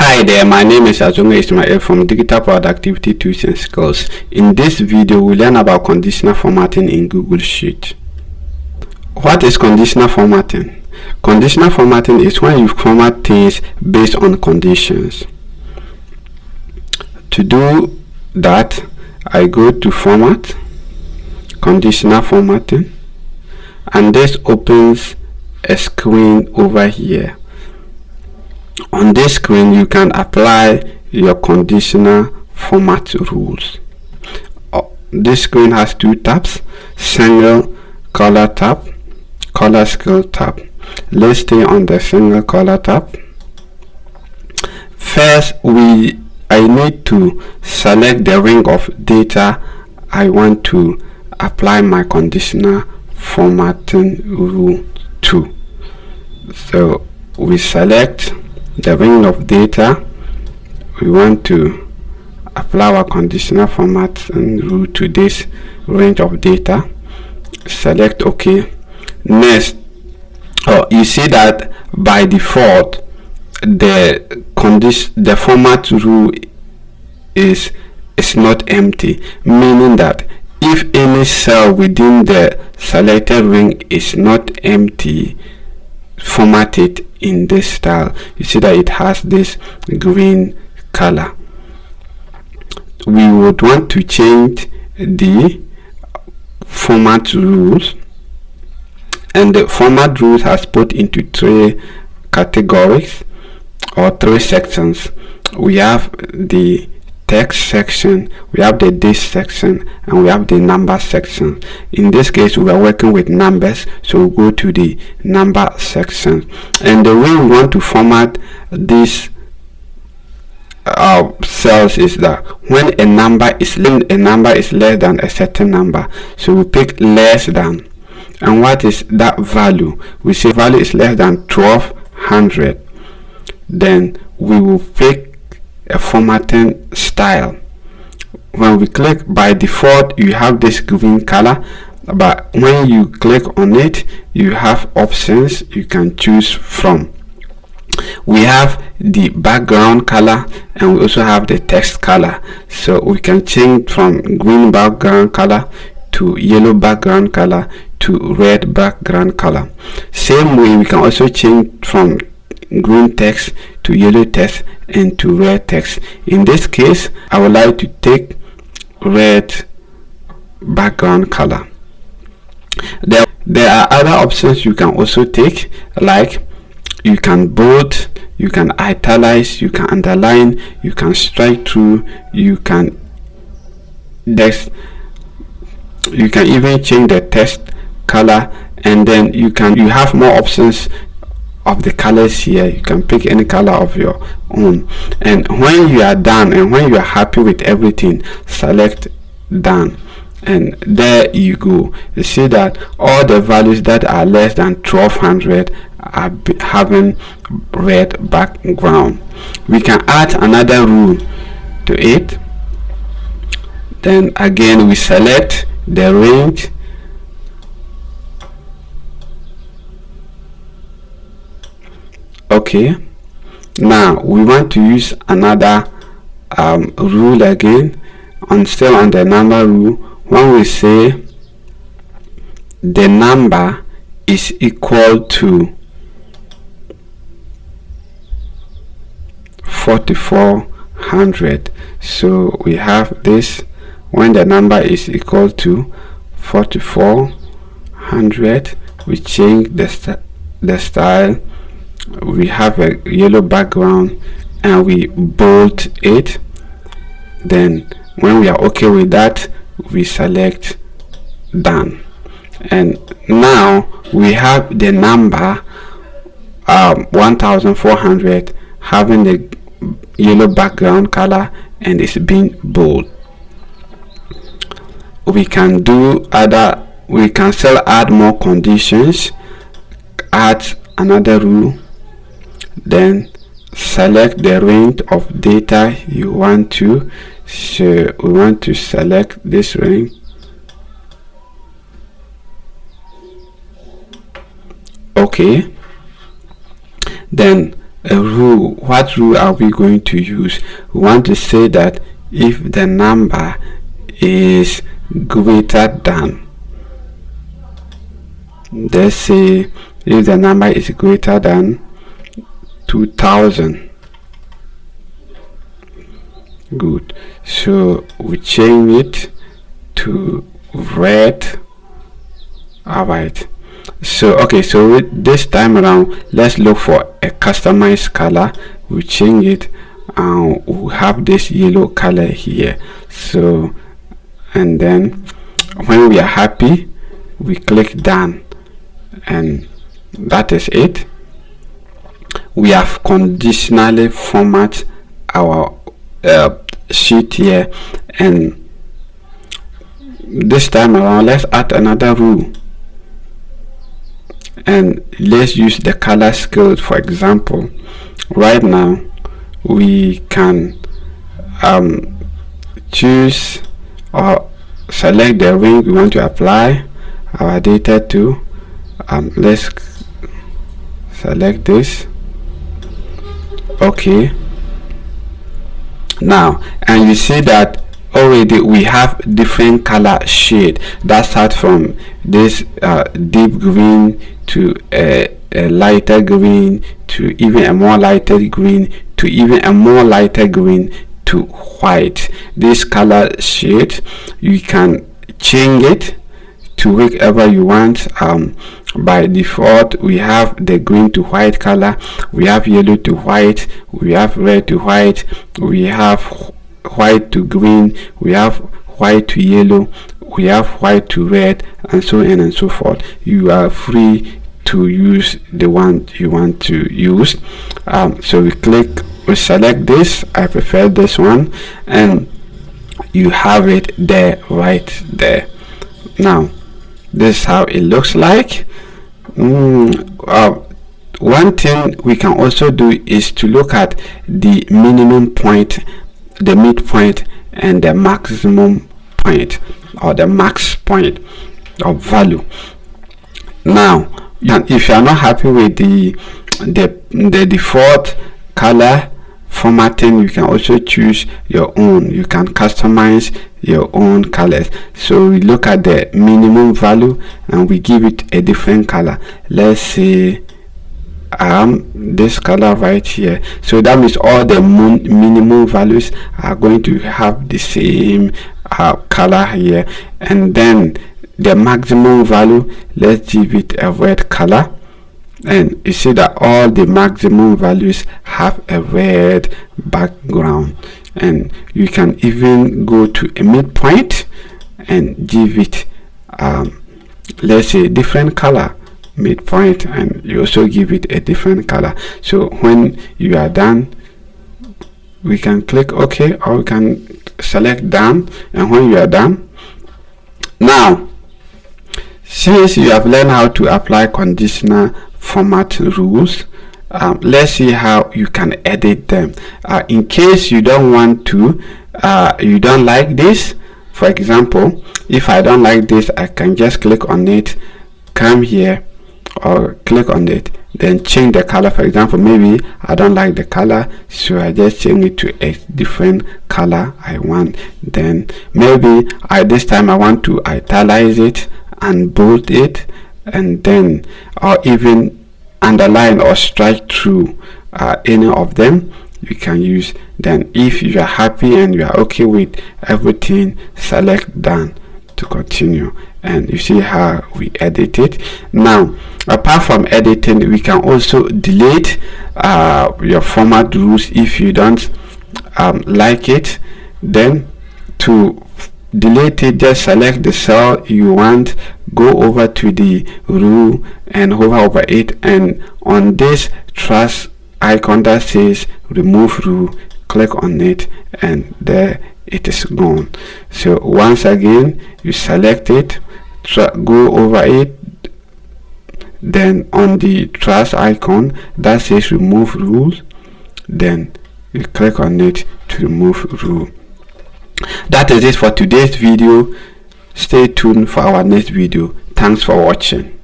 Hi there, my name is Azunga Ismail from Digital Productivity Tools and Skills. In this video, we'll learn about conditional formatting in Google Sheets. What is conditional formatting? Conditional formatting is when you format things based on conditions. To do that, I go to Format, Conditional Formatting, and this opens a screen over here. On this screen, you can apply your conditional format rules. This screen has two tabs: single color tab, color scale tab. Let's stay on the single color tab. First, I need to select the ring of data I want to apply my conditional formatting rule to. So we select the ring of data we want to apply our conditional formatting rule to. This range of data, select OK. Next, you see that by default the format rule is not empty, meaning that if any cell within the selected ring is not empty, format it in this style. You see that it has this green color. We would want to change the format rules, and the format rules has put into three categories or three sections. We have the text section, we have the date section, and we have the number section. In this case, we are working with numbers, so we go to the number section. And the way we want to format these cells is that when a number is less than a certain number, so we pick less than. And what is that value? We say value is less than 1200. Then we will pick a formatting style. When we click, by default you have this green color, but when you click on it, you have options you can choose from. We have the background color and we also have the text color, so we can change from green background color to yellow background color to red background color. Same way, we can also change from green text to yellow text and to red text. In this case, I would like to take red background color. There are other options you can also take, like you can bold, you can italize, you can underline, you can strike through, you can even change the text color, and then you have more options of the colors here. You can pick any color of your own, and when you are done and when you are happy with everything, select done, and there you go. You see that all the values that are less than 1200 are having red background. We can add another rule to it. Then again, we select the range, okay. Now we want to use another rule again, still on the number rule. When we say the number is equal to 4400, so we have this: when the number is equal to 4400, we change the style. We have a yellow background and we bold it. Then when we are okay with that, we select done, and now we have the number 1400 having the yellow background color and it's being bold. We can still add more conditions, add another rule, then select the range of data you want to. So we want to select this range. Okay, then a rule. What rule are we going to use? We want to say that if the number is greater than, let's say if the number is greater than 2000. Good. So we change it to red. Alright. So okay, so this time around, let's look for a customized color. We change it and we have this yellow color here. So, and then when we are happy, we click done, and that is it. We have conditionally format our sheet here, and this time around let's add another rule, and let's use the color scale. For example, right now we can choose or select the ring we want to apply our data to. Let's select this. Okay, now, and you see that already we have different color shade that start from this deep green to a lighter green to even a more lighter green to even a more lighter green to white. This color shade you can change it to whichever you want. By default we have the green to white color, we have yellow to white, we have red to white, we have white to green, we have white to yellow, we have white to red, and so on and so forth. You are free to use the one you want to use. So we select this. I prefer this one, and you have it there, right there. Now this is how it looks like. One thing we can also do is to look at the minimum point, the midpoint, and the maximum point, or the max point of value. Now, if you are not happy with the default color formatting, you can also choose your own. You can customize your own colors. So we look at the minimum value and we give it a different color. Let's say this color right here. So that means all the minimum values are going to have the same color here, and then the maximum value, let's give it a red color. And you see that all the maximum values have a red background, and you can even go to a midpoint and give it let's say different color midpoint, and you also give it a different color. So when you are done, we can click OK, or we can select done. And when you are done, now since you have learned how to apply conditional format rules, let's see how you can edit them. In case you don't want to, you don't like this, for example, if I don't like this, I can just click on it, come here, or click on it, then change the color. For example, maybe I don't like the color, so I just change it to a different color I want. Then maybe this time I want to italize it and bold it, and then or even underline or strike through any of them you can use. Then if you are happy and you are okay with everything, select done to continue, and you see how we edit it. Now apart from editing, we can also delete your format rules if you don't like it. Then to delete it, just select the cell you want, go over to the rule and hover over it, and on this trash icon that says remove rule, click on it, and there it is gone. So once again, you select it, go over it, then on the trash icon that says remove rules, then you click on it to remove rule. That is it for today's video. Stay tuned for our next video. Thanks for watching.